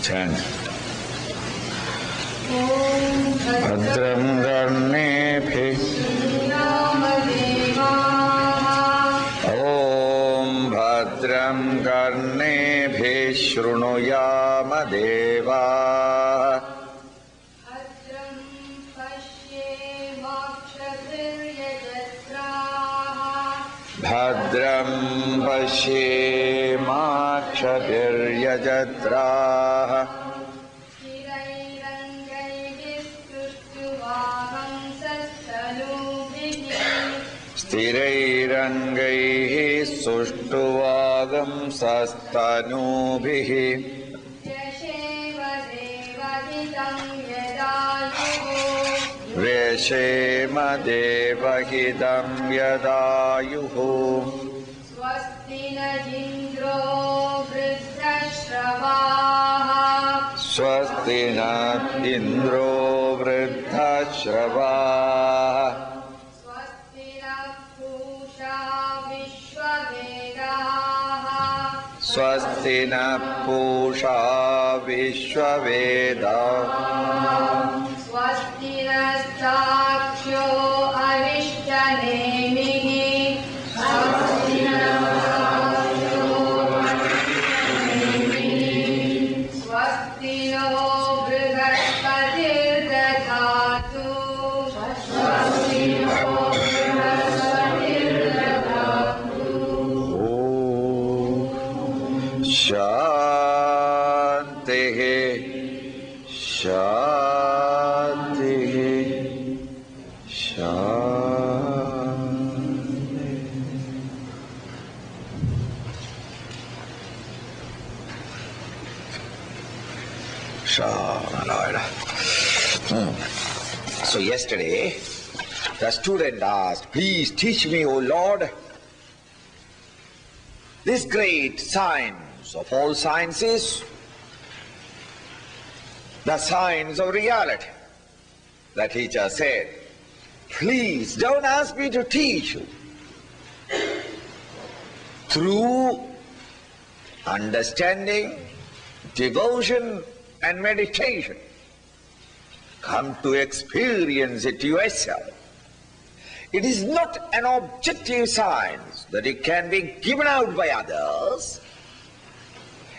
Chant. Bhadram karnebhi Om Bhadram karnebhi shrunuyama deva Bhadram pashyemakshadiryajatraha Stirairangaihi sushtuvagam sastanubhihi Vyashema devahidam yadayuhu Swastina Indro Vriddhashravaha Swastina Indro Vriddhashravaha Swastina Pusha Vishwavedaha Swastina Pusha Vishwavedaha Swastina Saksho Arishtanemihi Swastina Saksho Arishtanemihi Swastino Brihaspati'r Dadatu Swastino Brihaspati'r Dadatu Shantihi Shantihi Shantihi Shantihi. So yesterday, the student asked, please teach me, O Lord, this great science of all sciences, the science of reality. The teacher said, please don't ask me to teach you. Through understanding, devotion and meditation, come to experience it yourself. It is not an objective science that it can be given out by others.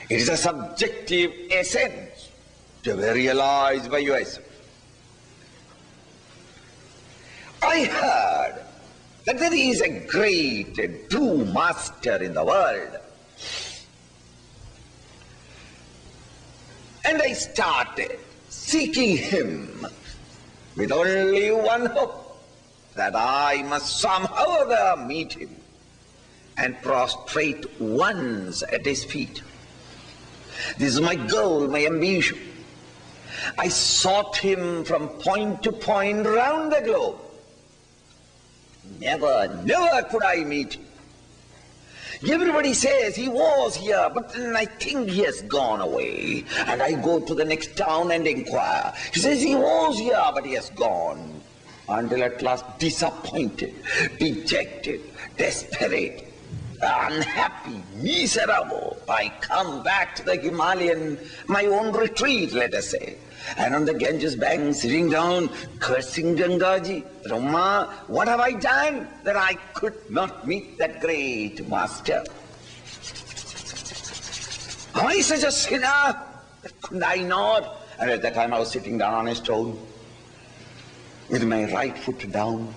It is a subjective essence to be realized by yourself. I heard that there is a great and true master in the world. And I started seeking him with only one hope, that I must somehow or other meet him and prostrate once at his feet. This is my goal, my ambition. I sought him from point to point round the globe. Never could I meet him. Everybody says he was here, but then I think he has gone away. And I go to the next town and inquire. He says he was here, but he has gone. Until at last, disappointed, dejected, desperate, unhappy, miserable, I come back to the Himalayan, my own retreat, let us say. And on the Ganges bank, sitting down, cursing Gangaji, Rama, what have I done that I could not meet that great master? Am I such a sinner? Could I not? And at that time I was sitting down on a stone, with my right foot down,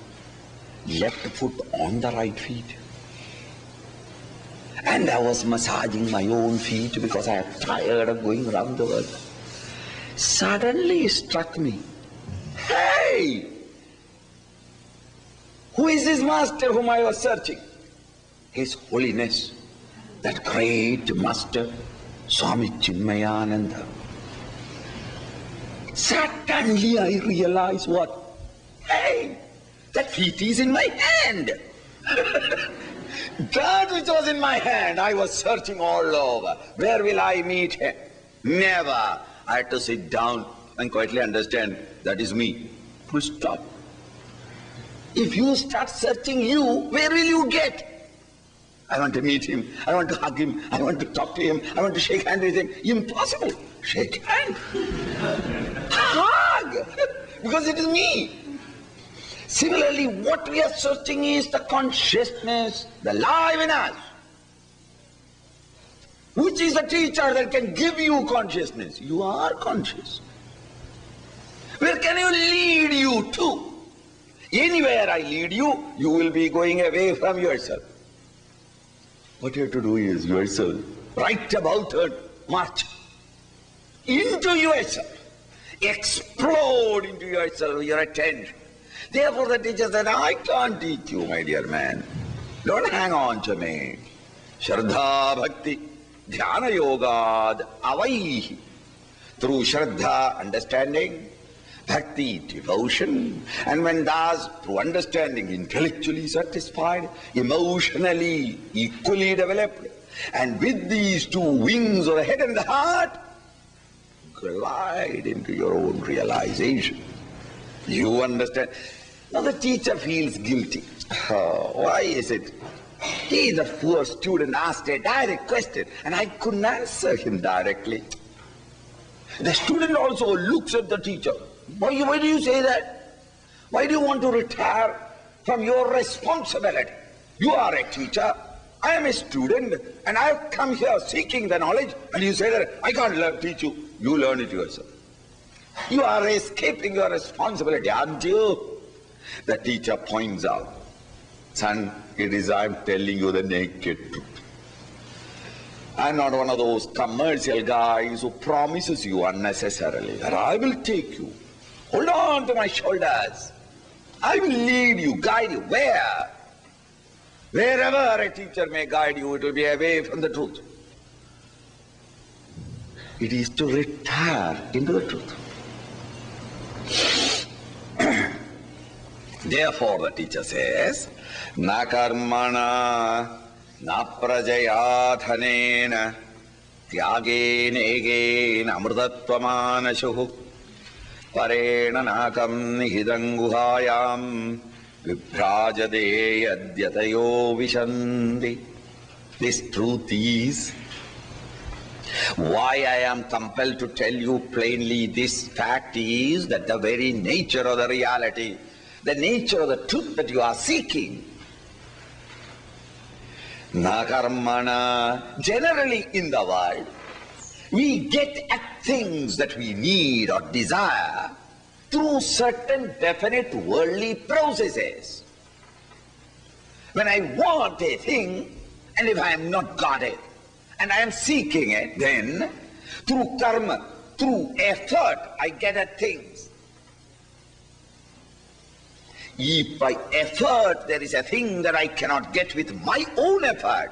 left foot on the right feet. And I was massaging my own feet because I am tired of going around the world. Suddenly it struck me, hey, Hey, who is this master whom I was searching? His Holiness, that great master, Swami Chinmayananda. Suddenly I realize what? Hey, that feet is in my hand. That which was in my hand, I was searching all over. Where will I meet him? Never. I had to sit down and quietly understand that is me. Full stop. If you start searching you, where will you get? I want to meet him. I want to hug him. I want to talk to him. I want to shake hands with him. Impossible. Shake hand. Hug. Because it is me. Similarly, what we are searching is the consciousness, the life in us. Which is the teacher that can give you consciousness? You are conscious. Where can you lead you to? Anywhere I lead you, you will be going away from yourself. What you have to do is yourself, right about turn, march into yourself. Explode into yourself, your attention. Therefore the teacher said, I can't teach you, my dear man. Don't hang on to me. Shraddha Bhakti Dhyana Yogad Avaihi. Through Shraddha, understanding, Bhakti, devotion, and when thus, through understanding, intellectually satisfied, emotionally equally developed, and with these two wings of the head and the heart, glide into your own realization. You understand? Now the teacher feels guilty. Oh, why is it? He, the poor student, asked a direct question, and I couldn't answer him directly. The student also looks at the teacher. Why do you say that? Why do you want to retire from your responsibility? You are a teacher, I am a student, and I have come here seeking the knowledge, and you say that I can't teach you. You learn it yourself. You are escaping your responsibility, aren't you? The teacher points out, son, it is I am telling you the naked truth. I am not one of those commercial guys who promises you unnecessarily that I will take you. Hold on to my shoulders. I will lead you, guide you. Where? Wherever a teacher may guide you, it will be away from the truth. It is to retire into the truth. Therefore, the teacher says, na karmana, na prajaya dhanena, tyage nege amrutattvamanashuhu, parena nakam nihidam guhayam, vibhrajade adyatayo vishandi. This truth is why I am compelled to tell you plainly. This fact is that the very nature of the reality, the nature of the truth that you are seeking, na karmana, generally in the world, we get at things that we need or desire through certain definite worldly processes. When I want a thing, and if I am not got it, and I am seeking it, then through karma, through effort, I get at things. If by effort there is a thing that I cannot get with my own effort,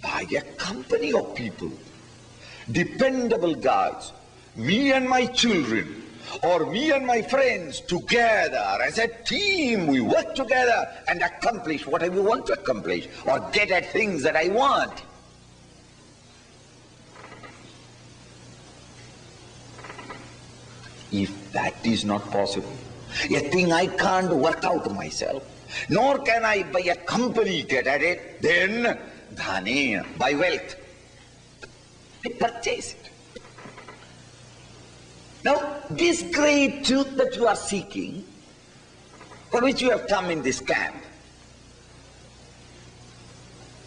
by a company of people, dependable guides, me and my children, or me and my friends together as a team, we work together and accomplish whatever we want to accomplish, or get at things that I want. If that is not possible, a thing I can't work out myself, nor can I by a company get at it, then dhane, by wealth, I purchase it. Now, this great truth that you are seeking, for which you have come in this camp,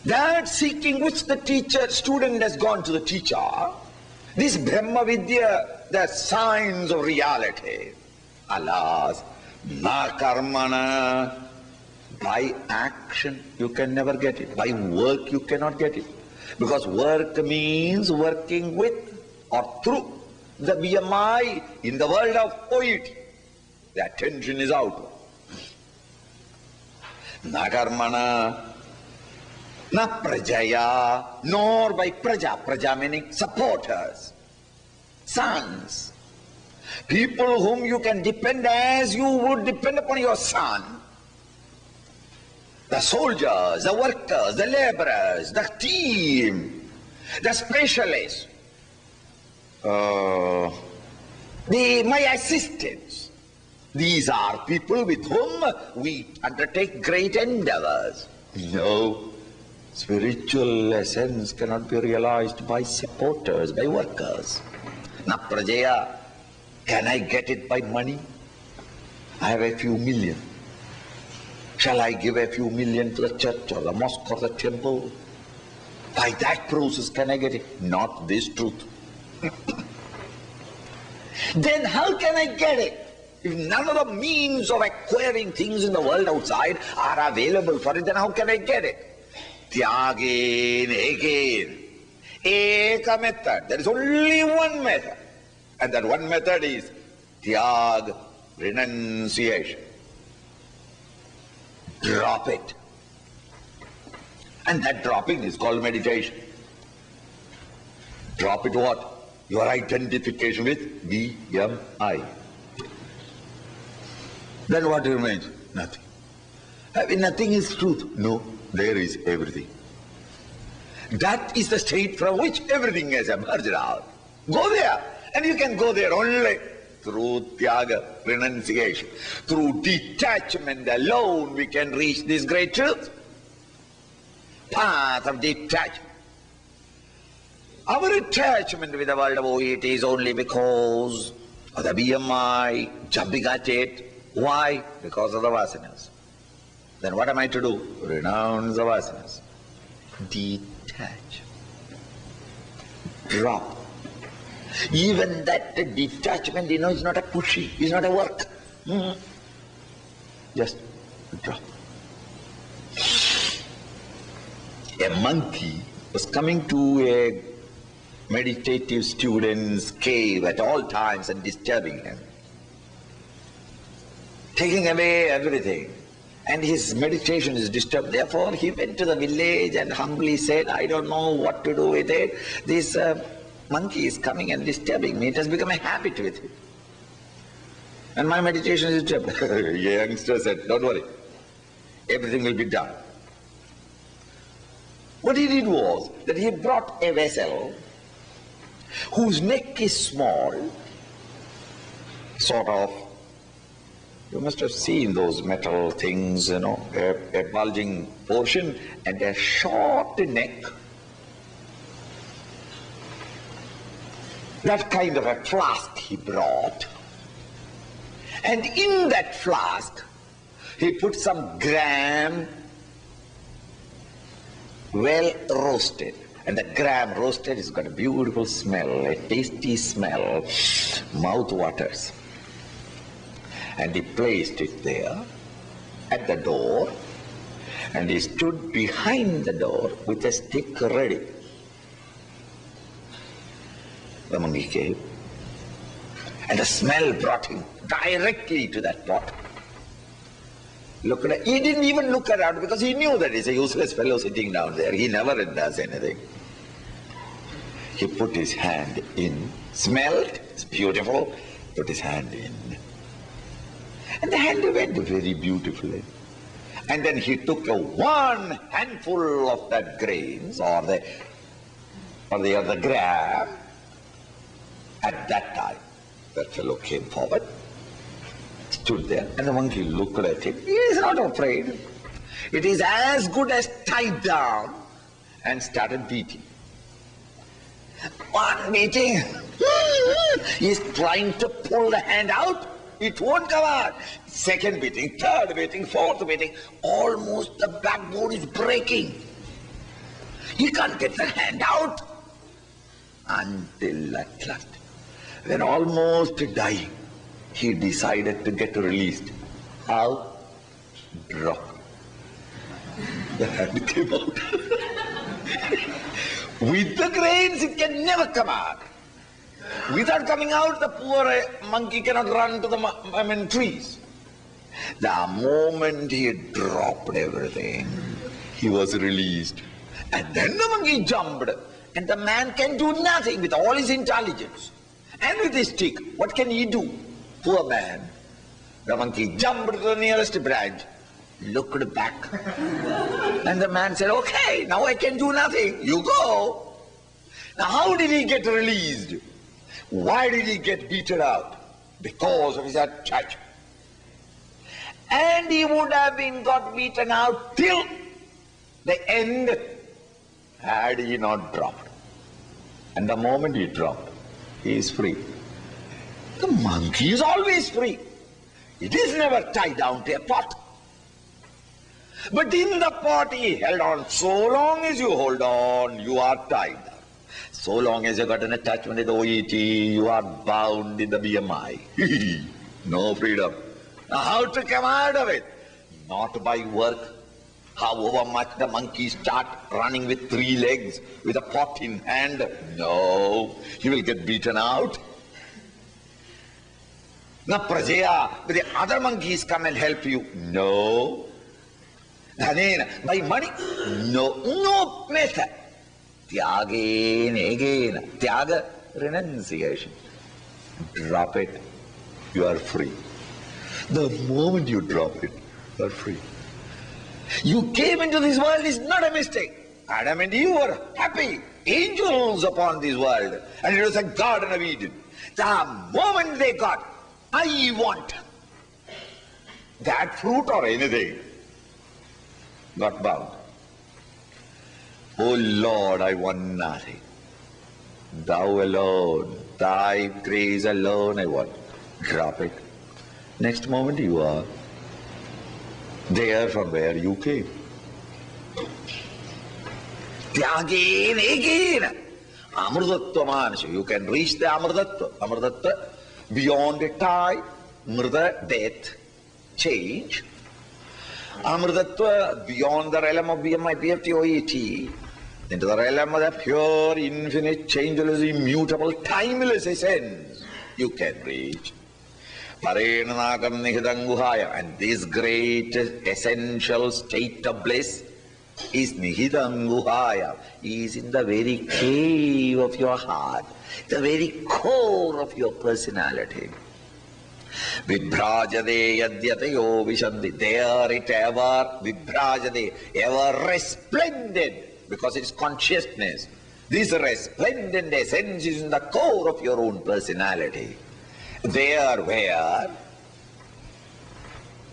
that seeking which the student has gone to the teacher, this Brahma Vidya, the signs of reality, alas, na karmana, by action you can never get it, by work you cannot get it, because work means working with or through the BMI in the world of poetry. The attention is out. Na karmana, na prajaya, nor by praja. Praja meaning supporters, sons. People whom you can depend as you would depend upon your son. The soldiers, the workers, the laborers, the team, the specialists, my assistants. These are people with whom we undertake great endeavors. No, spiritual essence cannot be realized by supporters, by workers. Na prajaya, can I get it by money? I have a few million. Shall I give a few million to the church or the mosque or the temple? By that process can I get it? Not this truth. Then how can I get it? If none of the means of acquiring things in the world outside are available for it, then how can I get it? Tyagin again. Eka method. There is only one method. And that one method is tyag, renunciation. Drop it. And that dropping is called meditation. Drop it what? Your identification with B-M-I. Then what remains? Nothing. Nothing is truth. No, there is everything. That is the state from which everything has emerged out. Go there. And you can go there only through tyaga, renunciation. Through detachment alone we can reach this great truth. Path of detachment. Our attachment with the world of it is only because of the BMI, jumping at it. Why? Because of the vasanas. Then what am I to do? Renounce the vasanas. Detach. Drop. Even that detachment, is not a pushy, is not a work. Just drop. A monkey was coming to a meditative student's cave at all times and disturbing him, taking away everything. And his meditation is disturbed. Therefore, he went to the village and humbly said, I don't know what to do with it. This monkey is coming and disturbing me. It has become a habit with him. And my meditation is disturbed. The youngster said, don't worry. Everything will be done. What he did was that he brought a vessel whose neck is small, sort of. You must have seen those metal things, a bulging portion and a short neck. That kind of a flask he brought. And in that flask, he put some gram well roasted. And the gram roasted has got a beautiful smell, a tasty smell, mouth waters. And he placed it there at the door, and he stood behind the door with a stick ready. The monkey came, and the smell brought him directly to that pot. Looked at, he didn't even look around because he knew that he's a useless fellow sitting down there. He never does anything. He put his hand in, smelled, it's beautiful, put his hand in. And the hand went very beautifully. And then he took one handful of that grains or the gram. At that time, that fellow came forward, stood there, and the monkey looked at him. He is not afraid. It is as good as tied down, and started beating. One beating, he is trying to pull the hand out. It won't come out. Second beating, third beating, fourth beating. Almost the backbone is breaking. He can't get the hand out. Until at last, when almost dying, he decided to get released. How? Drop. The hand came out. With the grains, it can never come out. Without coming out, the poor monkey cannot run to the trees. The moment he dropped everything, he was released. And then the monkey jumped. And the man can do nothing with all his intelligence. And with his stick, what can he do? Poor man. The monkey jumped to the nearest branch, looked back. And the man said, okay, now I can do nothing. You go. Now how did he get released? Why did he get beaten out? Because of his attachment. And he would have been got beaten out till the end had he not dropped. And the moment he dropped, he is free. The monkey is always free. It is never tied down to a pot. But in the pot he held on. So long as you hold on, you are tied down. So long as you got an attachment with OET, you are bound in the BMI. No freedom. Now how to come out of it? Not by work. However much the monkey start running with 3 legs, with a pot in hand, no, he will get beaten out. Now Prajaya, but the other monkeys come and help you, no. Dhanena, by money, no method. Tyagena again, tyaga, renunciation. Drop it, you are free. The moment you drop it, you are free. You came into this world is not a mistake. Adam and Eve were happy, angels upon this world. And it was a Garden of Eden. The moment they got, I want that fruit or anything, got bound. Oh Lord, I want nothing. Thou alone, thy grace alone I want. Drop it. Next moment you are there from where you came. Again, again. Amrutattva manasya. You can reach the Amrutattva. Amrutattva, beyond a tie, Mrda, death, change. Amrutattva, beyond the realm of BMI, PFT, OET, into the realm of the pure, infinite, changeless, immutable, timeless essence, you can reach. And this great essential state of bliss is Nihidanguhaya, is in the very cave of your heart, the very core of your personality. Vibhrajade yadyatayo vishanti, there it ever, Vibhrajade, ever resplendent, because it is consciousness. This resplendent essence is in the core of your own personality. There where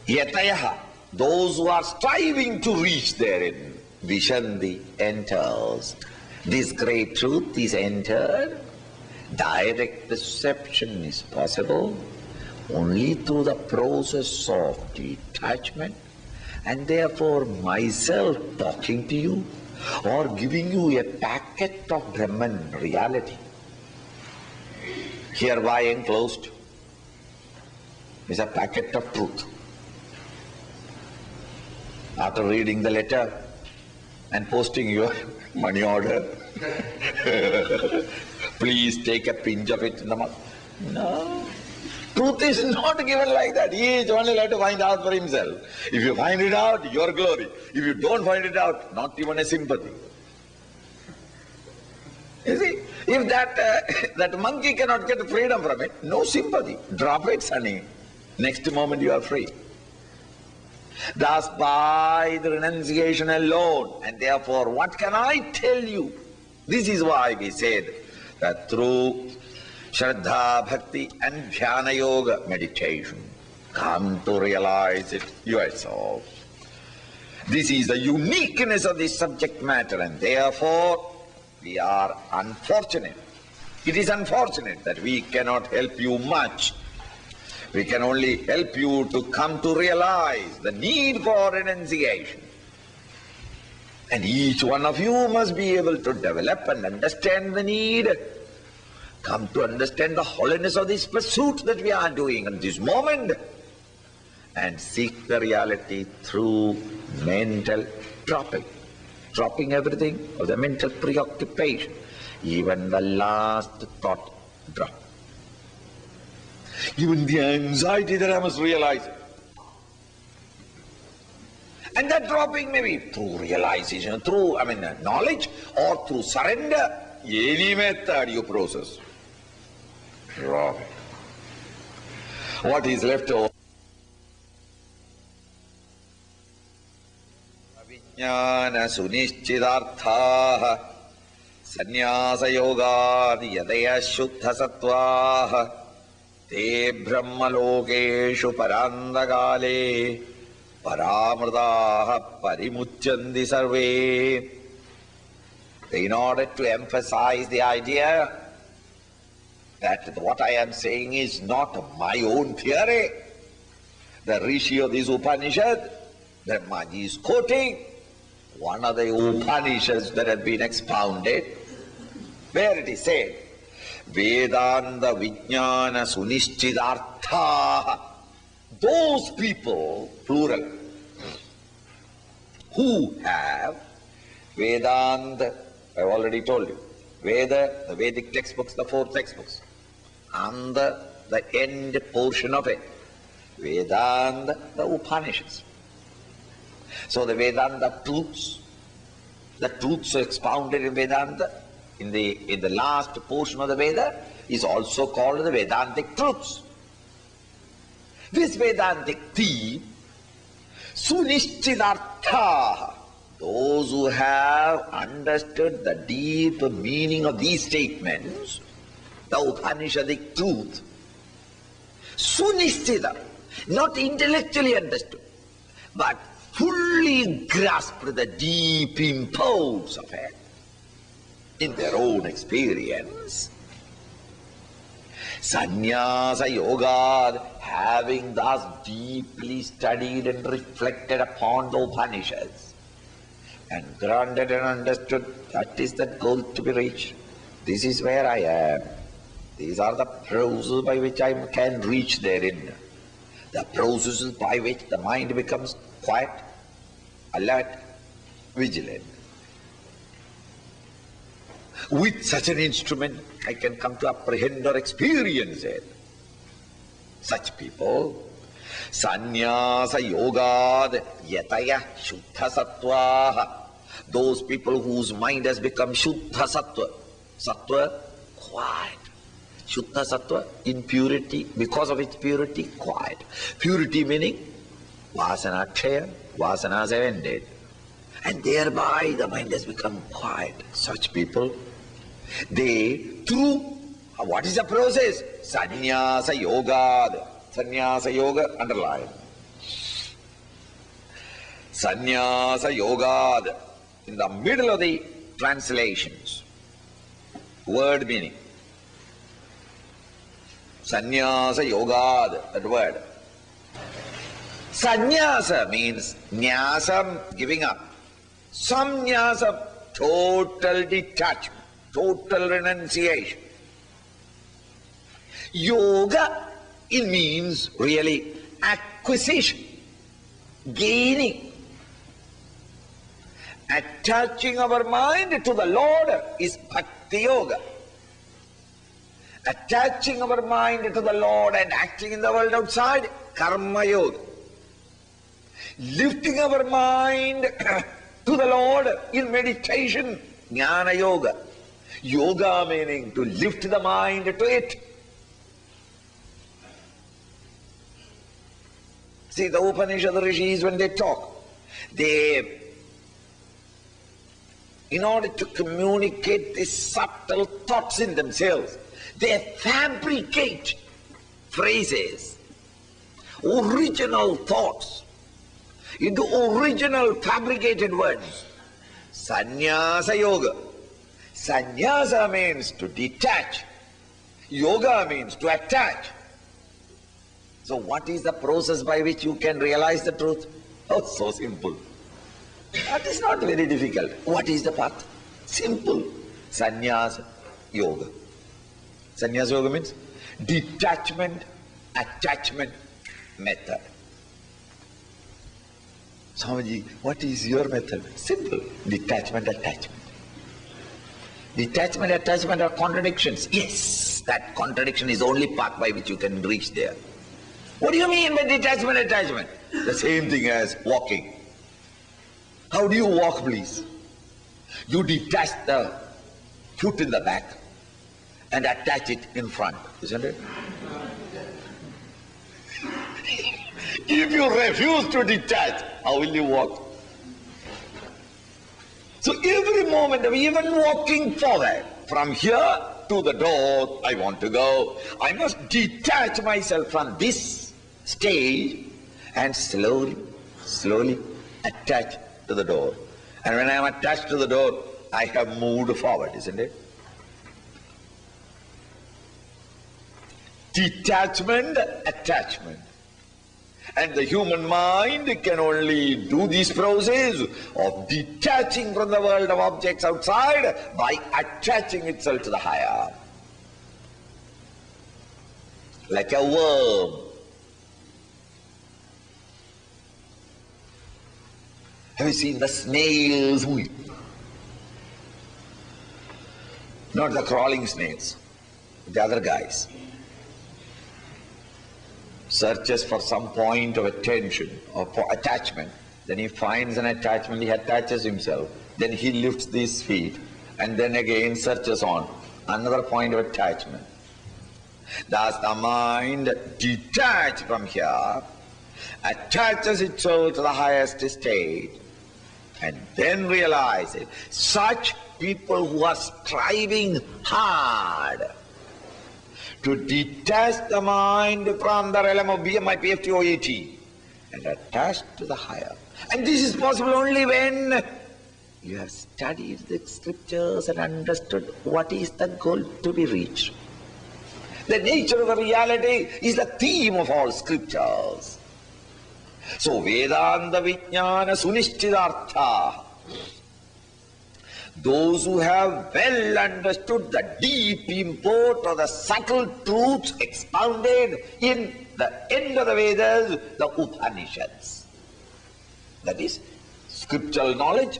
yatayaha, those who are striving to reach therein, Vishanti enters. This great truth is entered. Direct perception is possible only through the process of detachment, and therefore myself talking to you or giving you a packet of Brahman reality, hereby enclosed, is a packet of truth. After reading the letter and posting your money order, please take a pinch of it in the mouth. No. Truth is not given like that. He is only allowed to find out for himself. If you find it out, your glory. If you don't find it out, not even a sympathy. You see, if that monkey cannot get freedom from it, no sympathy. Drop it, sonny. Next moment you are free. Thus by the renunciation alone, and therefore what can I tell you? This is why we said that through Shraddha, Bhakti and Dhyana Yoga meditation, come to realize it yourself. This is the uniqueness of this subject matter, and therefore we are unfortunate. It is unfortunate that we cannot help you much. We can only help you to come to realize the need for renunciation. And each one of you must be able to develop and understand the need. Come to understand the holiness of this pursuit that we are doing at this moment. And seek the reality through mental dropping. Dropping everything of the mental preoccupation. Even the last thought drop. Even the anxiety that I must realize it. And that dropping may be through realization, through, knowledge, or through surrender. Any method you process. Drop it. What is left over? Vijnana sunishchidarthaha sannyasa yoga yadaya shuddha sattvaha te brahmalokeshu parandagale paramrdaha parimuchyandi sarve. In order to emphasize the idea that what I am saying is not my own theory, the Rishi of this Upanishad, Brahmaji is quoting one of the Upanishads that have been expounded, where it is said, Vedanta Vijnana Sunishchidartha. Those people, plural, who have Vedanta, I have already told you, Veda, the Vedic textbooks, the 4 textbooks, and the end portion of it, Vedanta, the Upanishads. So the Vedanta truths, the truths expounded in Vedanta, in the last portion of the Veda, is also called the Vedantic truths. This Vedantic theme, Sunishchidartha, those who have understood the deep meaning of these statements, the Upanishadic truth, Sunishchita, not intellectually understood, but fully grasped the deep impulse of it in their own experience. Sannyasa Yoga, having thus deeply studied and reflected upon the Upanishads, and granted and understood that is the goal to be reached. This is where I am. These are the processes by which I can reach therein. The processes by which the mind becomes quiet, alert, vigilant. With such an instrument, I can come to apprehend or experience it. Such people, Sannyasa Yogad Yataya Shuddha Sattvaha, those people whose mind has become Shuddha Sattva. Sattva, quiet. Shuddha Sattva, impurity, because of its purity, quiet. Purity meaning Vasana Kshaya, Vasanas have ended. And thereby the mind has become quiet. Such people, they, through, what is the process? Sannyasa Yoga. Sannyasa Yoga, underline. Sannyasa Yoga, in the middle of the translations, word meaning. Sannyasa Yoga, that word. Sannyasa means nyasam, giving up. Samnyasam, total detachment, total renunciation. Yoga, it means really acquisition, gaining. Attaching our mind to the Lord is Bhakti Yoga. Attaching our mind to the Lord and acting in the world outside, Karma Yoga. Lifting our mind to the Lord in meditation, Jnana Yoga. Yoga meaning to lift the mind to it. See, the Upanishad Rishis, when they talk, they, in order to communicate these subtle thoughts in themselves, they fabricate phrases, original thoughts, into original fabricated words. Sannyasa Yoga. Sannyasa means to detach. Yoga means to attach. So what is the process by which you can realize the truth? Oh, so simple. That is not very difficult. What is the path? Simple. Sannyasa Yoga. Sannyasa Yoga means detachment, attachment method. Swamiji, what is your method? Simple. Detachment, attachment. Detachment, attachment are contradictions. Yes, That contradiction is the only path by which you can reach there. What do you mean by detachment, attachment? The same thing as walking. How do you walk, please? You detach the foot in the back and attach it in front, isn't it? If you refuse to detach, how will you walk? So every moment of even walking forward, from here to the door I want to go, I must detach myself from this stage and slowly, slowly attach to the door. And when I am attached to the door, I have moved forward, isn't it? Detachment, attachment. And the human mind can only do this process of detaching from the world of objects outside by attaching itself to the higher. Like a worm. Have you seen the snails weep? Not the crawling snails, the other guys. Searches for some point of attention or for attachment. Then he finds an attachment, he attaches himself. Then he lifts these feet and then again searches on another point of attachment. Thus the mind, detached from here, attaches itself to the highest state and then realizes such people who are striving hard to detach the mind from the realm of BMI, PFT, OET and attach to the higher. And this is possible only when you have studied the scriptures and understood what is the goal to be reached. The nature of the reality is the theme of all scriptures. So Vedanta Vijnana Sunishchidartha, those who have well understood the deep import of the subtle truths expounded in the end of the Vedas, the Upanishads. That is, scriptural knowledge,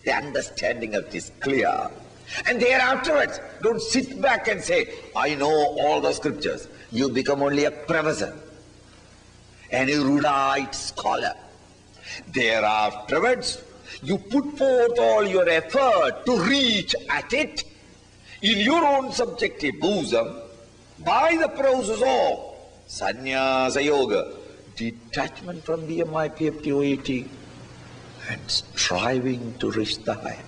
the understanding of this clear. And thereafterwards, don't sit back and say, I know all the scriptures. You become only a professor, an erudite scholar. Thereafterwards, you put forth all your effort to reach at it in your own subjective bosom by the process of sannyasa yoga, detachment from BMI, PFT, OET, and striving to reach the higher.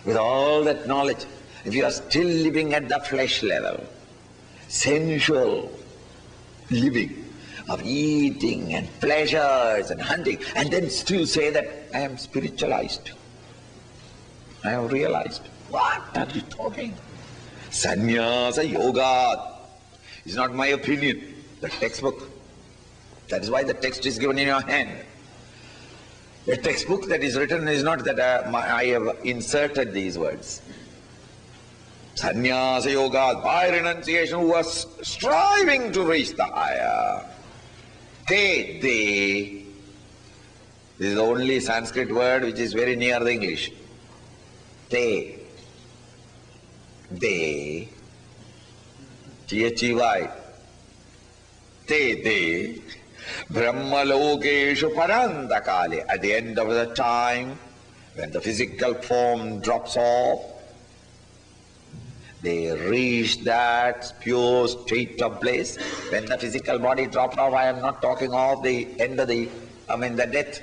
With all that knowledge, if you are still living at the flesh level, sensual living, of eating and pleasures and hunting, and then still say that I am spiritualized, I have realized. What are you talking? Sannyasa yoga is not my opinion, the textbook. That is why the text is given in your hand. The textbook that is written is not that I have inserted these words. Sannyasa yoga, by renunciation, who was striving to reach the higher. They, this is the only Sanskrit word which is very near the English. They, T-H-E-Y, they, Brahmalokeshu Parandakale, at the end of the time, when the physical form drops off, they reach that pure state of bliss. When the physical body dropped off, I am not talking of the end of the death.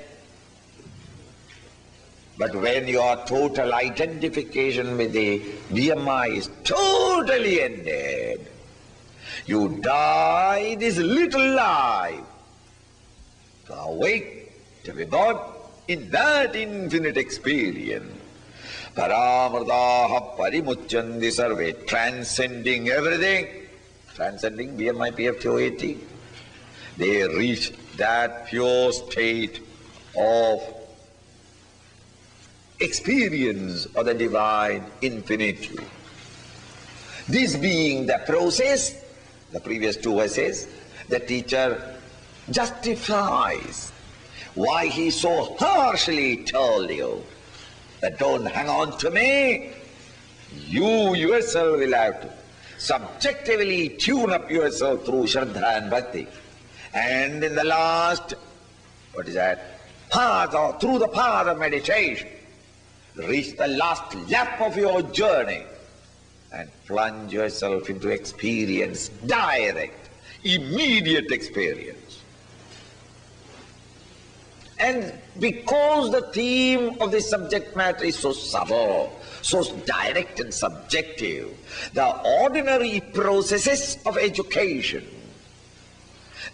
But when your total identification with the BMI is totally ended, you die this little life to awake, to be born in that infinite experience. Paramrdaha parimuchyandi sarve, transcending everything, transcending BMI, PFT, OET. They reach that pure state of experience of the divine infinitely. This being the process, the previous two verses, the teacher justifies why he so harshly told you that don't hang on to me, You yourself will have to subjectively tune up yourself through Shraddha and Bhakti. And in the last, path, or through the path of meditation, reach the last lap of your journey and plunge yourself into experience, direct, immediate experience. And because the theme of the subject matter is so subtle, so direct and subjective, the ordinary processes of education,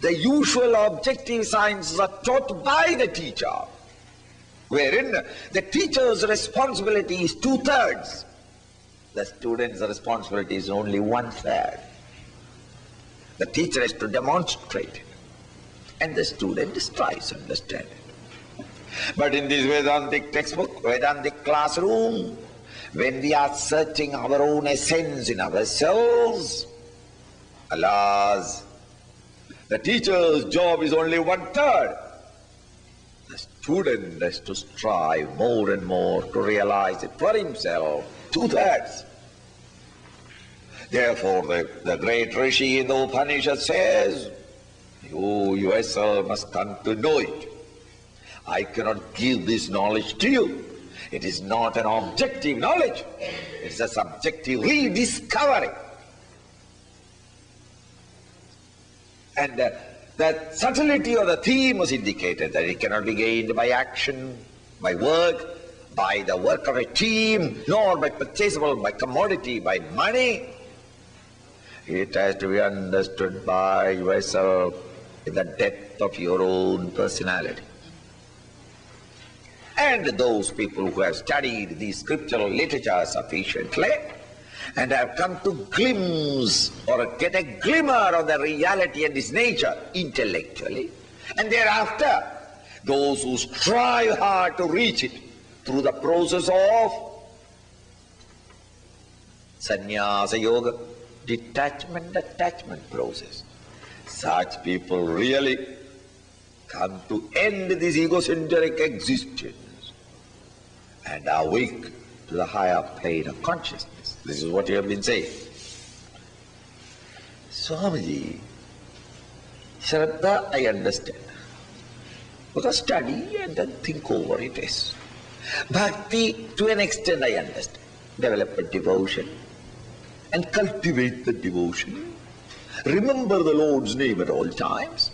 the usual objective sciences are taught by the teacher, wherein the teacher's responsibility is 2/3. The student's responsibility is only 1/3. The teacher has to demonstrate it, and the student tries to understand it. But in this Vedantic textbook, Vedantic classroom, when we are searching our own essence in ourselves, alas, the teacher's job is only 1/3. The student has to strive more and more to realize it for himself, 2/3. Therefore, the great Rishi in the Upanishad says, you yourself must come to know it. I cannot give this knowledge to you. It is not an objective knowledge. It's a subjective rediscovery. And that subtlety of the theme was indicated, that it cannot be gained by action, by work, by the work of a team, nor by purchasable, by commodity, by money. It has to be understood by yourself in the depth of your own personality. And those people who have studied the scriptural literature sufficiently and have come to glimpse or get a glimmer of the reality and its nature intellectually, and thereafter those who strive hard to reach it through the process of sannyasa yoga, detachment, attachment process, such people really come to end this egocentric existence and awake to the higher plane of consciousness. This is what you have been saying. Swamiji, Shraddha I understand, because study and then think over it is. Bhakti to an extent I understand. Develop a devotion and cultivate the devotion. Remember the Lord's name at all times.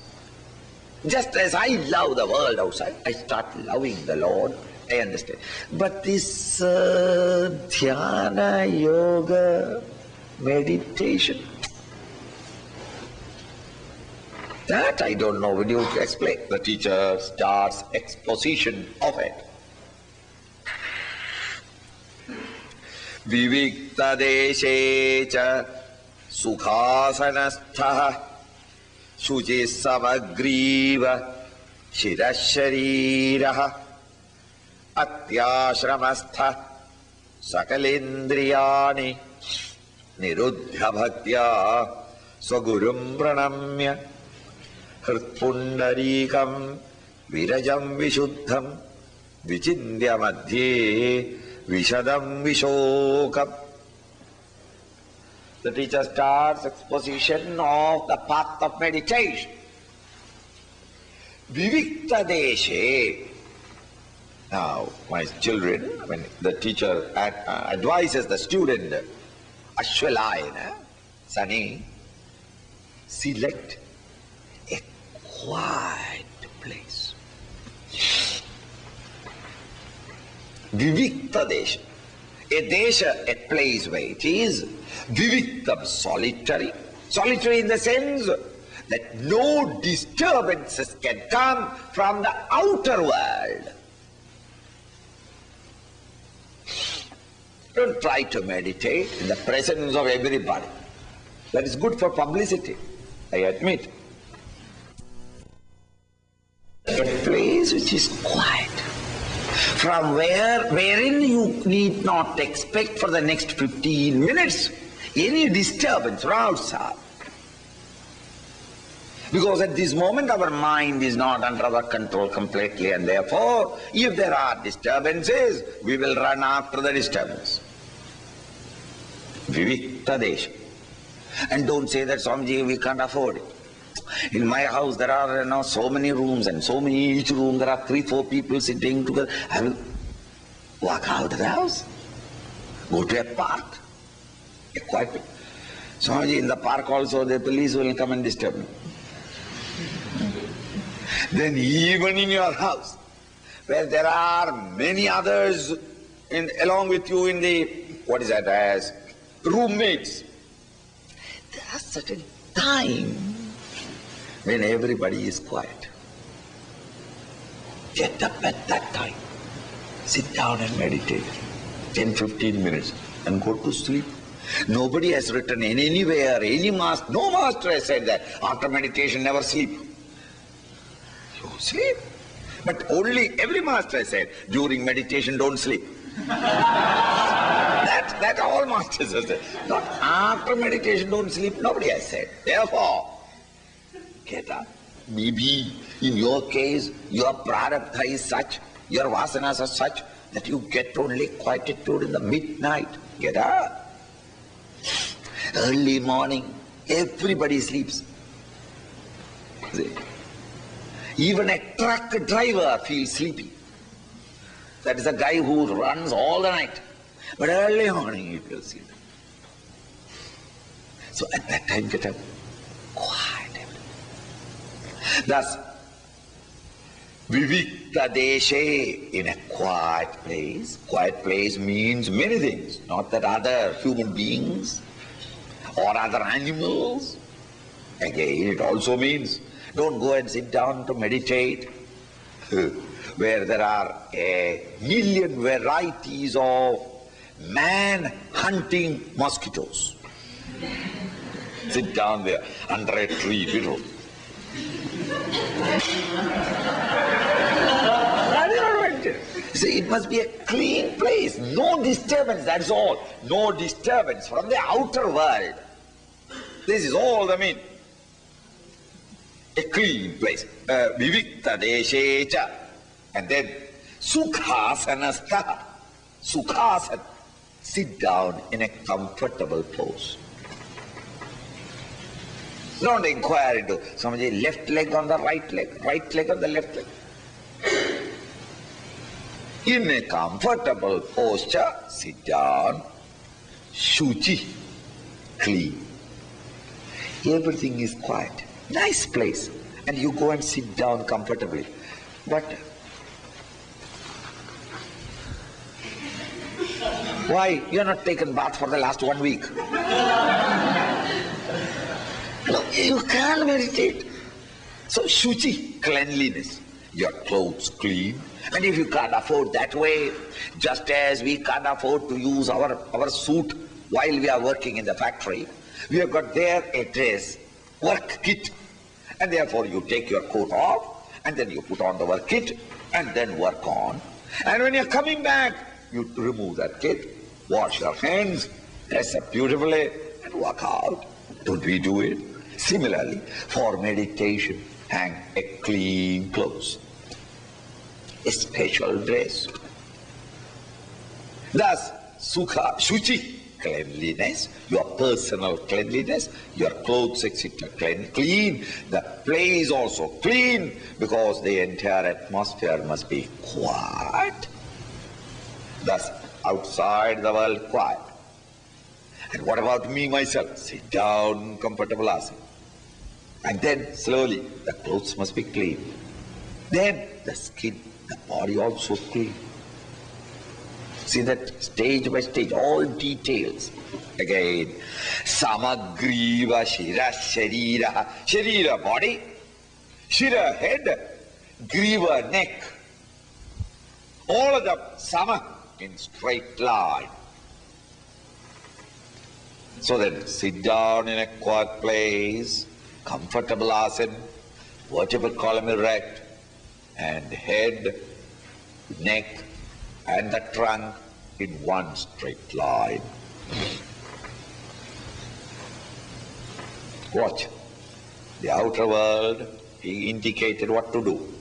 Just as I love the world outside, I start loving the Lord. I understand. But this dhyana, yoga, meditation, that I don't know. Would you explain? The teacher starts exposition of it. Vivikta deshecha sukhasanastha shuchi samagriva shirashariraha atyashramastha sakalendriyani niruddha bhaktya swagurum pranamya hritpundarikam virajam vishuddham vichindya madhye vishadam vishokam. The teacher starts exposition of the path of meditation. Vivikta deshe. Now, my children, when the teacher advises the student, Ashwalayana, Sani, select a quiet place. Vivikta desha. A desha, a place where it is viviktam, solitary. Solitary in the sense that no disturbances can come from the outer world. Don't try to meditate in the presence of everybody. That is good for publicity, I admit. A place which is quiet, from wherein you need not expect for the next 15 minutes any disturbance from outside. Because at this moment our mind is not under our control completely, and therefore if there are disturbances, we will run after the disturbance. Vivikta Desha. And don't say that, Swamiji, we can't afford it. In my house there are so many rooms, and so many, each room there are 3-4 people sitting together. I will walk out of the house, go to a park, a quiet place. Swamiji, in the park also the police will come and disturb me. Then even in your house, where there are many others along with you in the, what is that, as roommates, there are certain time when everybody is quiet. Get up at that time, sit down and meditate 10-15 minutes and go to sleep. Nobody has written anywhere, any master, no master has said that after meditation never sleep. You sleep. But only every master has said during meditation don't sleep. that all masters have said. Not after meditation don't sleep, nobody has said. Therefore, get up. Maybe in your case, your prarabdha is such, your vasanas are such, that you get only quietude in the midnight. Get up. Early morning, everybody sleeps. See? Even a truck driver feels sleepy. That is a guy who runs all the night. But early morning he feels sleepy. So at that time, get up. Quiet. Thus, Vivikta Deshe, in a quiet place. Quiet place means many things. Not that other human beings or other animals. Again, it also means don't go and sit down to meditate where there are a million varieties of man-hunting mosquitoes. Sit down there under a tree below. See, it must be a clean place, no disturbance, that's all. No disturbance from the outer world. This is all the meaning. A clean place. Vivikta deshecha. And then sukhasanastha. Sukhasana. Sit down in a comfortable pose. Don't inquire into Swamiji, left leg on the right leg on the left leg. In a comfortable posture, sit down, shuchi, clean. Everything is quiet. Nice place. And you go and sit down comfortably. But why? You are not taken bath for the last 1 week. No, you can't meditate. So shuchi, cleanliness. Your clothes clean. And if you can't afford that way, just as we can't afford to use our suit while we are working in the factory, we have got there a dress, work kit. And therefore you take your coat off, and then you put on the work kit, and then work on. And when you're coming back, you remove that kit, wash your hands, dress up beautifully, and walk out. Don't we do it? Similarly, for meditation, hang a clean clothes, a special dress. Thus, sukha, shuchi, cleanliness, your personal cleanliness, your clothes, etc. clean. The place also clean, because the entire atmosphere must be quiet. Thus, outside the world, quiet. And what about me, myself? Sit down, comfortable asana. And then, slowly, the clothes must be clean. Then, the skin, the body also clean. See that stage by stage, all details. Again, samagriva shira sharira. Sharira, body. Shira, head. Griva, neck. All of them, sama, in straight line. So then, sit down in a quiet place, comfortable asana, vertebral column erect, and head, neck, and the trunk in one straight line. Watch. The outer world, he indicated what to do.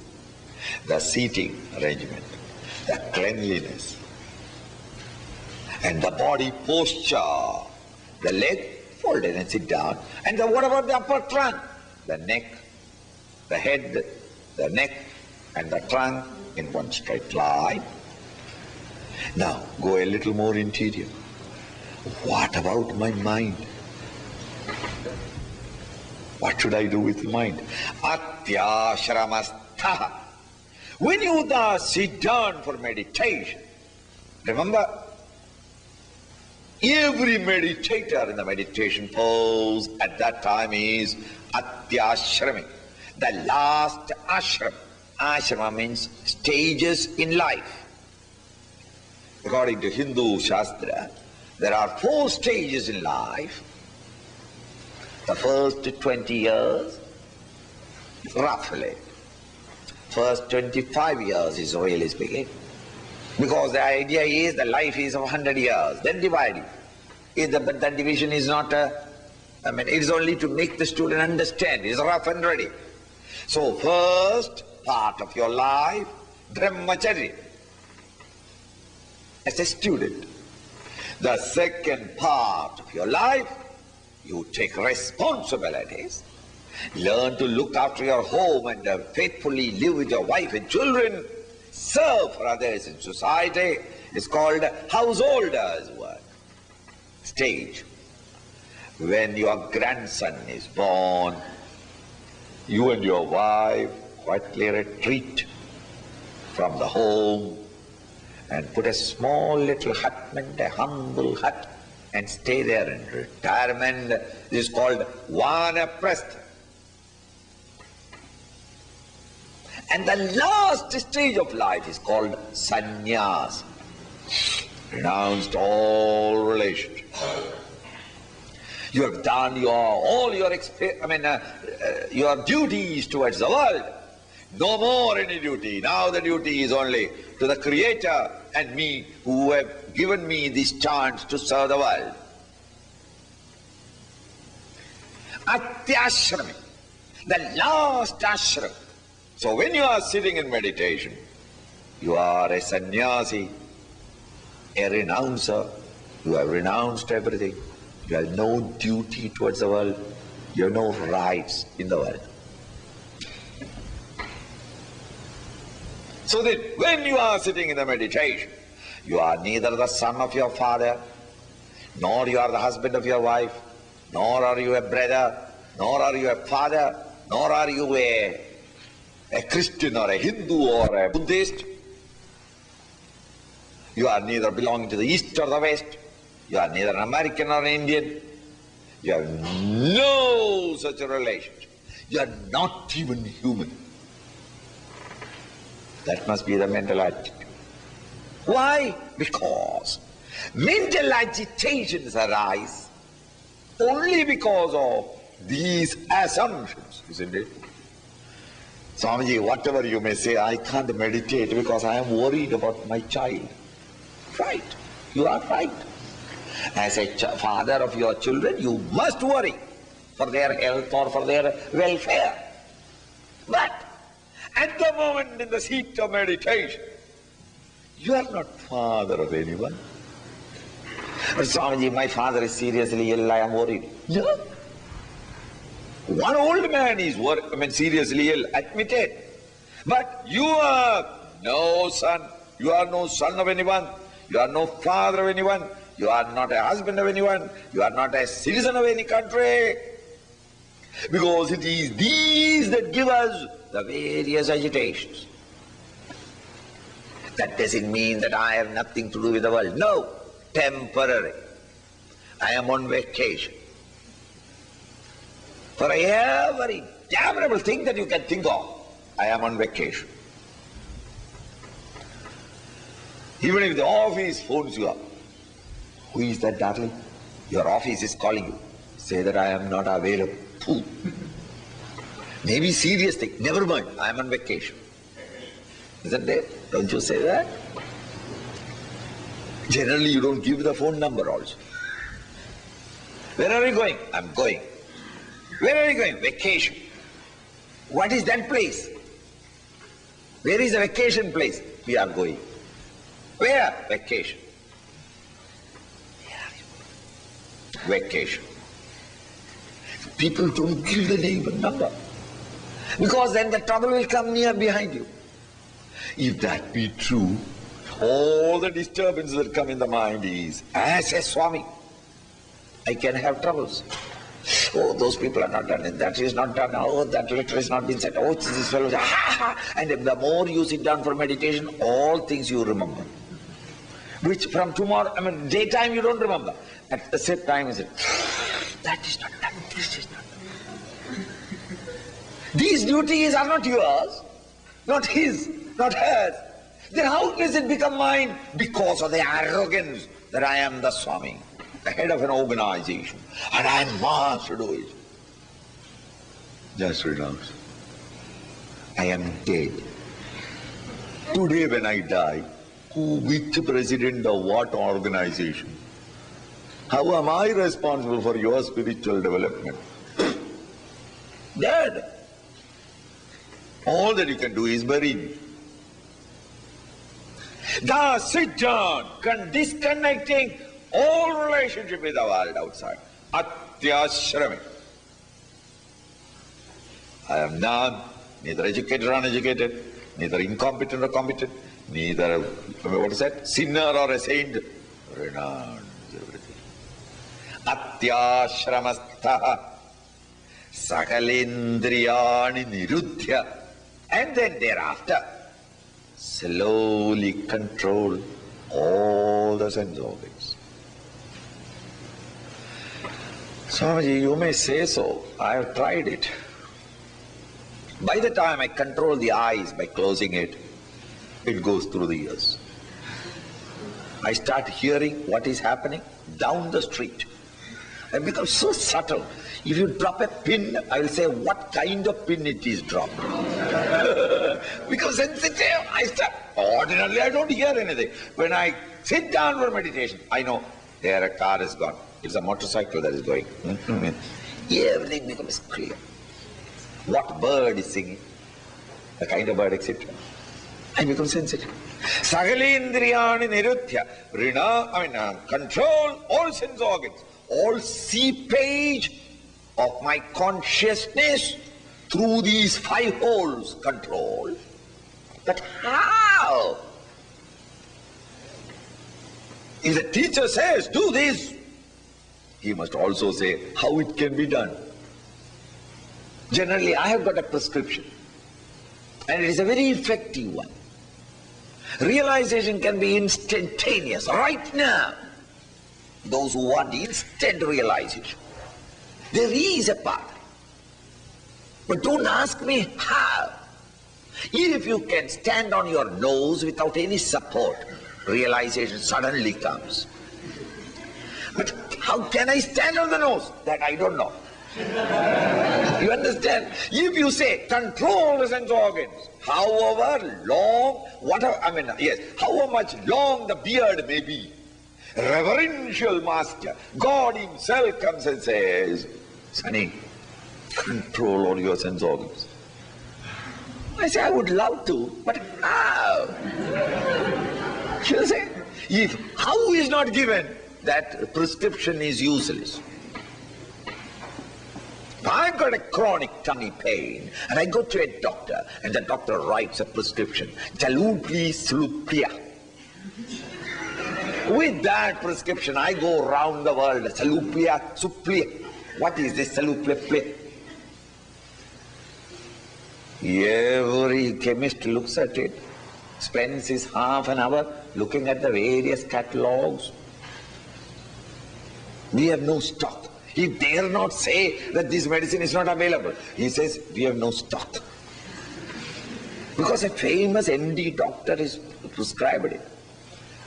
The seating arrangement, the cleanliness, and the body posture. The leg folded and sit down. And what about the upper trunk? The neck, the head, the neck and the trunk in one straight line. Now go a little more interior. What about my mind? What should I do with the mind? Atyashramastha. When you sit down for meditation, remember, every meditator in the meditation pose at that time is atyashrami, the last ashram. Ashrama means stages in life. According to Hindu Shastra, there are 4 stages in life. The first 20 years, roughly. First 25 years is really speaking. Because the idea is the life is of 100 years, then dividing. But that division is not, it is only to make the student understand. It is rough and ready. So first part of your life, brahmacharya, as a student. The second part of your life, you take responsibilities, learn to look after your home and faithfully live with your wife and children, serve for others in society. It's called householder's work. Stage. When your grandson is born, you and your wife quietly retreat from the home and put a small little hutment, a humble hut, and stay there in retirement. This is called vanaprastha. And the last stage of life is called sannyas. Renounced all relationships. You have done all your duties towards the world. No more any duty. Now the duty is only to the Creator and me, who have given me this chance to serve the world. Atyashrami, the last ashram. So when you are sitting in meditation, you are a sannyasi, a renouncer. You have renounced everything. You have no duty towards the world. You have no rights in the world. So that when you are sitting in the meditation, you are neither the son of your father, nor you are the husband of your wife, nor are you a brother, nor are you a father, nor are you a Christian or a Hindu or a Buddhist. You are neither belonging to the East or the West. You are neither an American or an Indian. You have no such a relationship. You are not even human. That must be the mental attitude. Why? Because mental agitations arise only because of these assumptions, isn't it? Swamiji, whatever you may say, I can't meditate because I am worried about my child. Right. You are right. As a father of your children, you must worry for their health or for their welfare. But at the moment in the seat of meditation, you are not father of anyone. But Swamiji, my father is seriously ill, I am worried. No. One old man is seriously ill, admitted. But you are no son. You are no son of anyone. You are no father of anyone. You are not a husband of anyone. You are not a citizen of any country. Because it is these that give us the various agitations. That doesn't mean that I have nothing to do with the world. No, temporary. I am on vacation. For every damnable thing that you can think of, I am on vacation. Even if the office phones you up, who is that, darling? Your office is calling you. Say that I am not available. Pooh. Maybe serious thing. Never mind, I am on vacation. Isn't it? Don't you say that? Generally, you don't give the phone number also. Where are you going? I'm going. Where are you going? Vacation. What is that place? Where is the vacation place? We are going. Where? Vacation. Where are you going? vacation. People don't give the neighbor number, because then the trouble will come near behind you. If that be true, all the disturbances that come in the mind is, as a Swami, I can have troubles. Oh, those people are not done it, that is not done, oh, that letter is not been sent, oh, this fellow, and the more you sit down for meditation, all things you remember. Which from tomorrow, daytime you don't remember. At the same time you say, that is not done, this is not done. These duties are not yours, not his, not hers. Then how does it become mine? Because of the arrogance that I am the Swami, the head of an organization, and I must do it. Just relax. I am dead. Today when I die, which president of what organization? How am I responsible for your spiritual development? Dead. All that you can do is bury me. Thus sit down, disconnecting all relationship with the world outside. Atyashrami. I am neither educated or uneducated, neither incompetent or competent, neither, what is that, sinner or a saint. Renounce everything. Atyashramastaha sakalendriyani niruddhya. And then thereafter, slowly control all the sense organs. Swamiji, you may say so. I have tried it. By the time I control the eyes by closing it, it goes through the ears. I start hearing what is happening down the street. I become so subtle. If you drop a pin, I will say what kind of pin it is dropped. Because sensitive, I start. Ordinarily, I don't hear anything. When I sit down for meditation, I know there a car is gone. It's a motorcycle that is going. Everything becomes clear. What bird is singing, the kind of bird, etc. I become sensitive. Sagalendriyani niruddhya. Control all sense organs. All seepage of my consciousness through these 5 holes control. But how? If the teacher says, do this, he must also say how it can be done. Generally, I have got a prescription, and it is a very effective one. Realization can be instantaneous, right now. Those who want instant realization, there is a path. But don't ask me how. If you can stand on your nose without any support, realization suddenly comes. But how can I stand on the nose? That I don't know. You understand? If you say control the sense organs, however long, however much long the beard may be, reverential master, God himself comes and says, Sonny, control all your sense organs. I say, I would love to, but how? You say, if how is not given, that prescription is useless. I've got a chronic tummy pain, and I go to a doctor, and the doctor writes a prescription, Jalupli Sluplia. With that prescription, I go around the world, Saluplia, Suplia. What is this Saluplia? Every chemist looks at it, spends his half an hour looking at the various catalogues. We have no stock. He dare not say that this medicine is not available. He says, we have no stock. Because a famous MD doctor is prescribed it.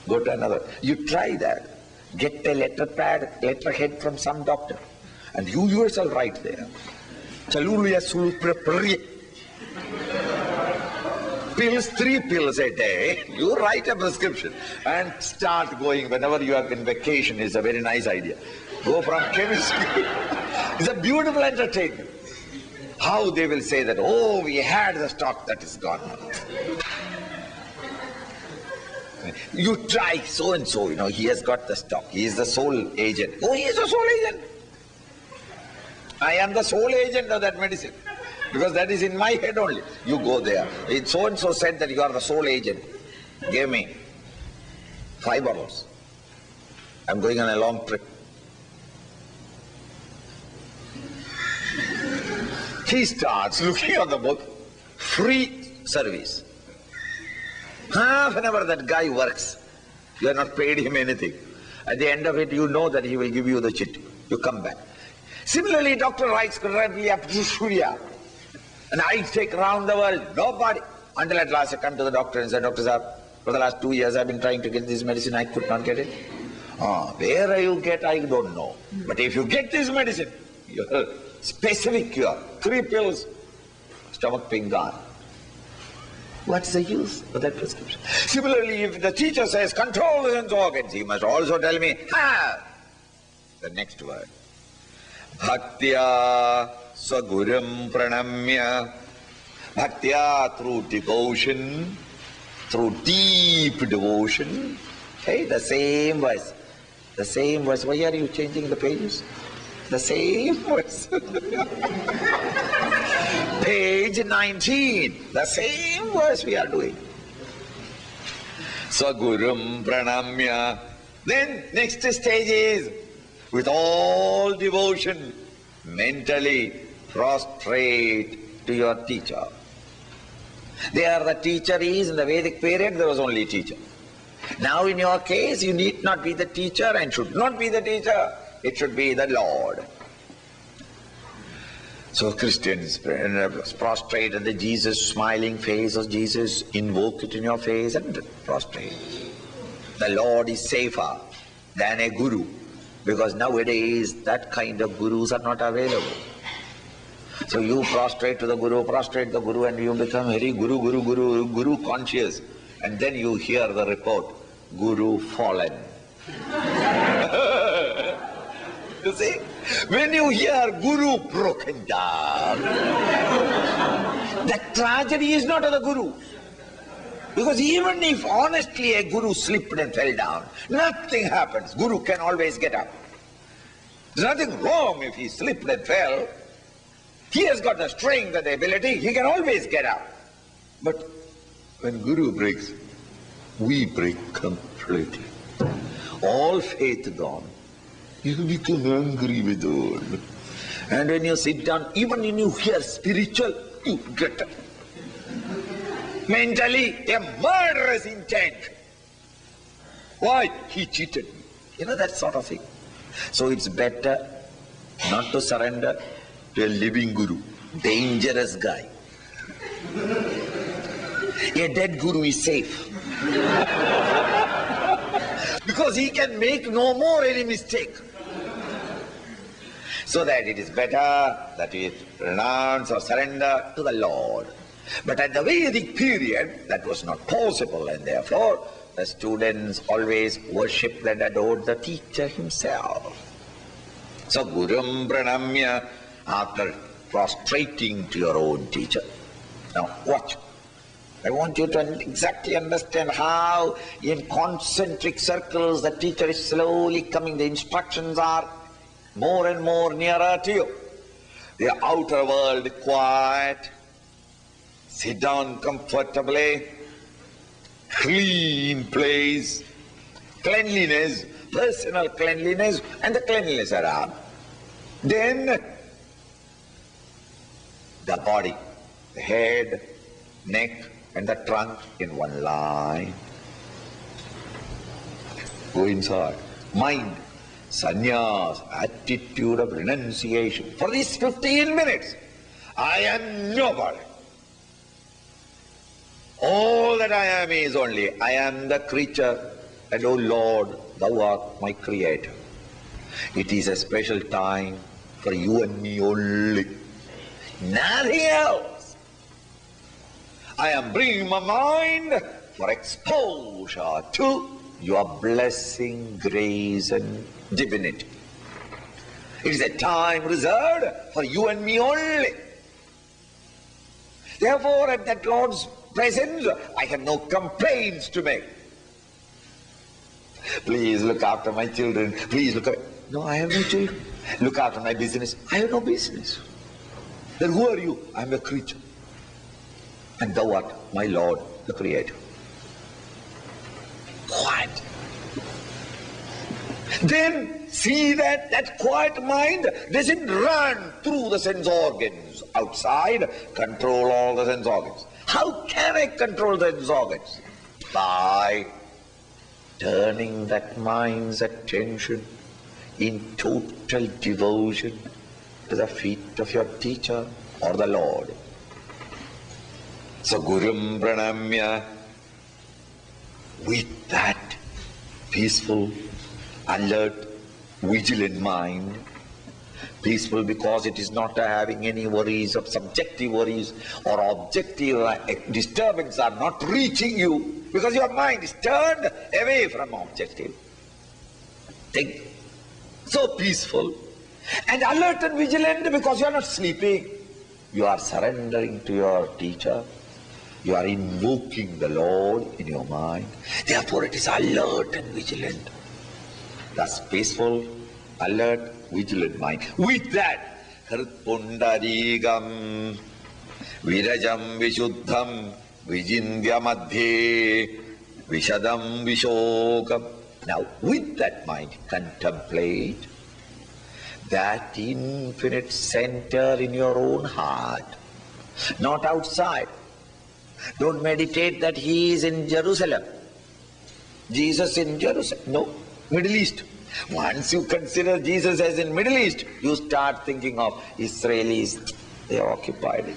Go to another. You try that. Get a letterhead from some doctor. And you yourself write there. Pills, 3 pills a day. You write a prescription and start going whenever you are in vacation. Is a very nice idea. Go from chemistry. It's a beautiful entertainment. How they will say that, oh, we had the stock that is gone. You try so and so, he has got the stock. He is the sole agent. Oh, he is the sole agent. I am the sole agent of that medicine. Because that is in my head only. You go there. So and so said that you are the sole agent. Give me 5 bottles. I'm going on a long trip. He starts looking at the book. Free service. Half an hour that guy works. You have not paid him anything. At the end of it, you know that he will give you the chit. You come back. Similarly, doctor writes Surya. And I take round the world. Nobody. Until at last I come to the doctor and say, Doctor Sahab, for the last 2 years I've been trying to get this medicine. I could not get it. Where you get, I don't know. But if you get this medicine, your specific cure, 3 pills, stomach pain gone. What's the use of that prescription? Similarly, if the teacher says, control the sense organs, he must also tell me, the next word. Bhaktya Saguram Pranamya. Bhaktya through devotion, through deep devotion. Hey, the same verse. The same verse. Why are you changing the pages? The same verse. Page 19. The same verse we are doing. Saguram Pranamya. Then next stage is, with all devotion, mentally prostrate to your teacher. There the teacher is. In the Vedic period there was only teacher. Now in your case you need not be the teacher and should not be the teacher. It should be the Lord. So Christians prostrate at the Jesus smiling face of Jesus, invoke it in your face and prostrate. The Lord is safer than a guru, because nowadays that kind of gurus are not available. So you prostrate to the guru, and you become very guru conscious. And then you hear the report, Guru fallen. You see? When you hear Guru broken down, the tragedy is not of the Guru. Because even if honestly a Guru slipped and fell down, nothing happens. Guru can always get up. There's nothing wrong if he slipped and fell. He has got the strength and the ability, he can always get up. But when Guru breaks, we break completely. All faith gone. You become angry with all. And when you sit down, even when you hear spiritual, you get up. Mentally, a murderous intent. Why? He cheated me. You know, that sort of thing. So it's better not to surrender to a living Guru. Dangerous guy. A dead Guru is safe. Because he can make no more any mistake. So that it is better that we renounce or surrender to the Lord. But at the Vedic period, that was not possible, and therefore the students always worshipped and adored the teacher himself. So Gurum Pranamya, after prostrating to your own teacher. Now watch. I want you to exactly understand how in concentric circles the teacher is slowly coming. The instructions are more and more nearer to you. The outer world quiet. Sit down comfortably. Clean place. Cleanliness, personal cleanliness, and the cleanliness around. Then the body, the head, neck, and the trunk in one line. Go inside. Mind, sannyas, attitude of renunciation. For these 15 minutes, I am nobody. All that I am is only, I am the creature, and O Lord, Thou art my Creator. It is a special time for you and me only. Nothing else. I am bringing my mind for exposure to your blessing, grace, and divinity. It is a time reserved for you and me only. Therefore, at that Lord's presence, I have no complaints to make. Please look after my children. Please look after... No, I have no children. Look after my business. I have no business. Then who are you? I am a creature. And thou art my Lord, the Creator. Quiet. Then see that quiet mind doesn't run through the sense organs outside, control all the sense organs. How can I control the sense organs? By turning that mind's attention in total devotion to the feet of your teacher or the Lord. So Gurum Pranamya, with that peaceful, alert, vigilant mind, peaceful because it is not having any worries of subjective worries or objective disturbance are not reaching you because your mind is turned away from objective. Think. So peaceful and alert and vigilant because you are not sleeping. You are surrendering to your teacher. You are invoking the Lord in your mind. Therefore it is alert and vigilant. Thus peaceful, alert, vigilant mind. With that, Pundarigam Virajam Vishuddham Vijindya Madhye Vishadam Vishokam. Now with that mind, contemplate that infinite center in your own heart, not outside. Don't meditate that he is in Jerusalem. Jesus in Jerusalem. No, Middle East. Once you consider Jesus as in Middle East, you start thinking of Israelis. They are occupied it.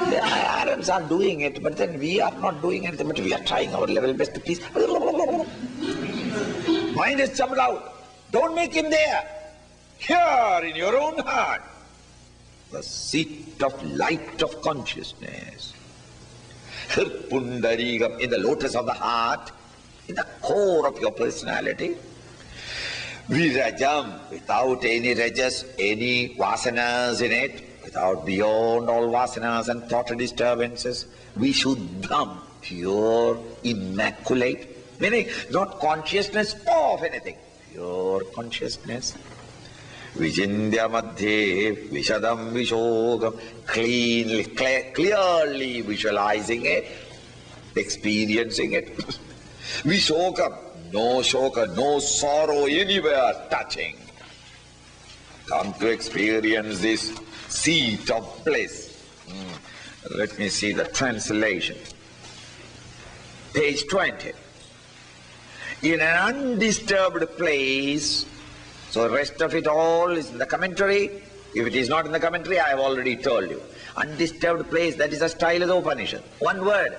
The Arabs are doing it, but then we are not doing anything, but we are trying our level best to please. Mind is jumped out. Don't make him there. Here in your own heart, the seat of light of consciousness. Pundarigam, in the lotus of the heart, in the core of your personality. Virajam, without any rajas, any vasanas in it, without beyond all vasanas and thought disturbances. Vishuddham, pure, immaculate, meaning not consciousness of anything, pure consciousness. Vijindya Madhye Vishadam Vishogam, clearly visualizing it, experiencing it. Vishokam, no shoka, no sorrow anywhere touching. Come to experience this seat of bliss. Let me see the translation. Page 20. In an undisturbed place, so the rest of it all is in the commentary. If it is not in the commentary, I have already told you. Undisturbed place, that is the style of the Upanishad. One word,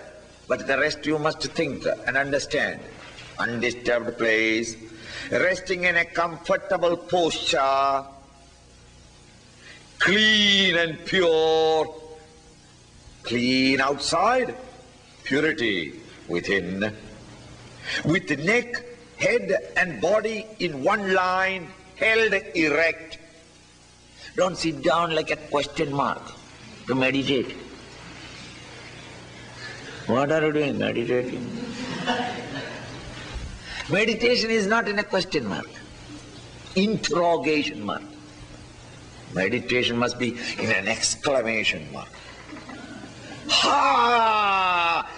but the rest you must think and understand. Undisturbed place, resting in a comfortable posture, clean and pure, clean outside, purity within, with neck, head and body in one line, held erect. Don't sit down like a question mark to meditate. What are you doing? Meditating. Meditation is not in a question mark, interrogation mark. Meditation must be in an exclamation mark. Ha!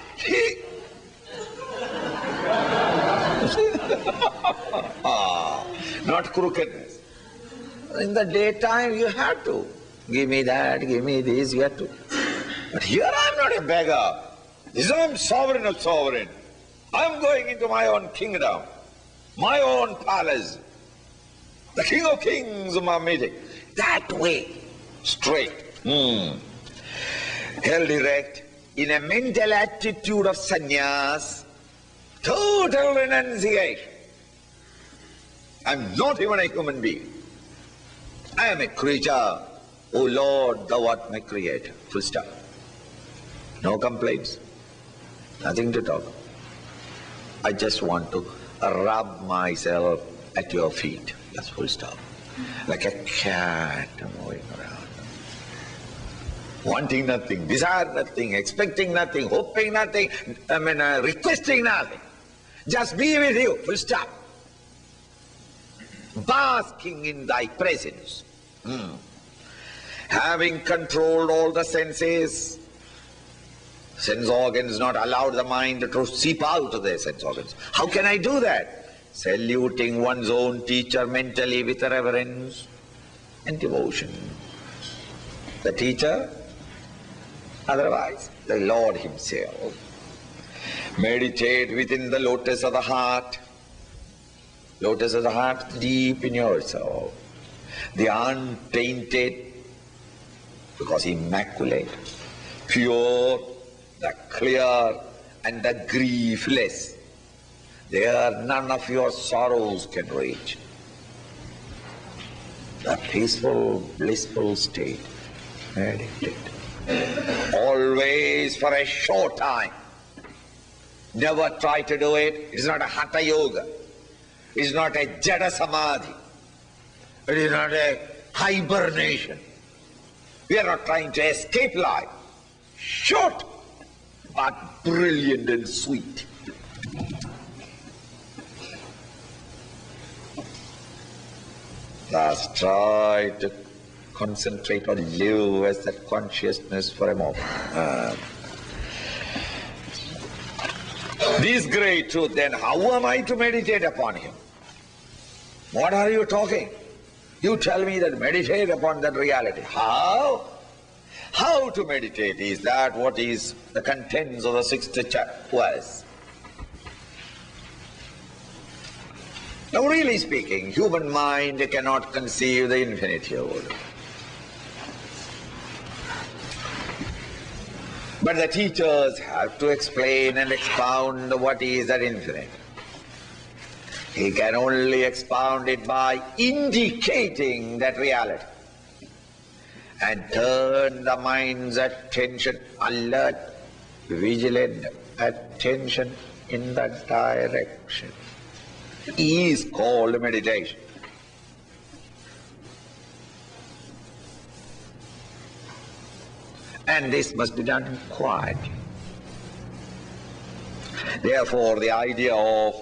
Not crookedness. In the daytime you have to. Give me that, give me this, you have to. But here I am not a beggar. This I am sovereign of sovereign. I am going into my own kingdom, my own palace. The King of Kings of my meeting. That way, straight. Held erect in a mental attitude of sannyas, total renunciation. I am not even a human being. I am a creature. O Lord, thou art my creator. Full stop. No complaints. Nothing to talk. I just want to rub myself at your feet. That's full stop. Like a cat moving around. Wanting nothing, desire nothing, expecting nothing, hoping nothing, requesting nothing. Just be with you, full stop. Basking in thy presence. Having controlled all the senses, sense organs not allowed the mind to seep out of their sense organs. How can I do that? Saluting one's own teacher mentally with reverence and devotion. The teacher, otherwise the Lord himself. Meditate within the lotus of the heart. Lotus of the heart deep in your soul. The untainted, because immaculate, pure, the clear and the griefless. There none of your sorrows can reach. The peaceful, blissful state. Meditate. Always for a short time. Never try to do it. It's not a hatha yoga. It's not a jada samadhi. It is not a hibernation. We are not trying to escape life. Short, but brilliant and sweet. Thus try to concentrate or live as that consciousness for a moment. This great truth, then how am I to meditate upon him? What are you talking? You tell me that meditate upon that reality. How? How to meditate? Is that what is the contents of the 6th verse? Now really speaking, human mind cannot conceive the infinitude. But the teachers have to explain and expound what is that infinite. He can only expound it by indicating that reality and turn the mind's attention, alert, vigilant attention in that direction. Is called meditation. And this must be done quietly. Therefore, the idea of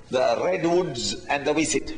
the redwoods and the visit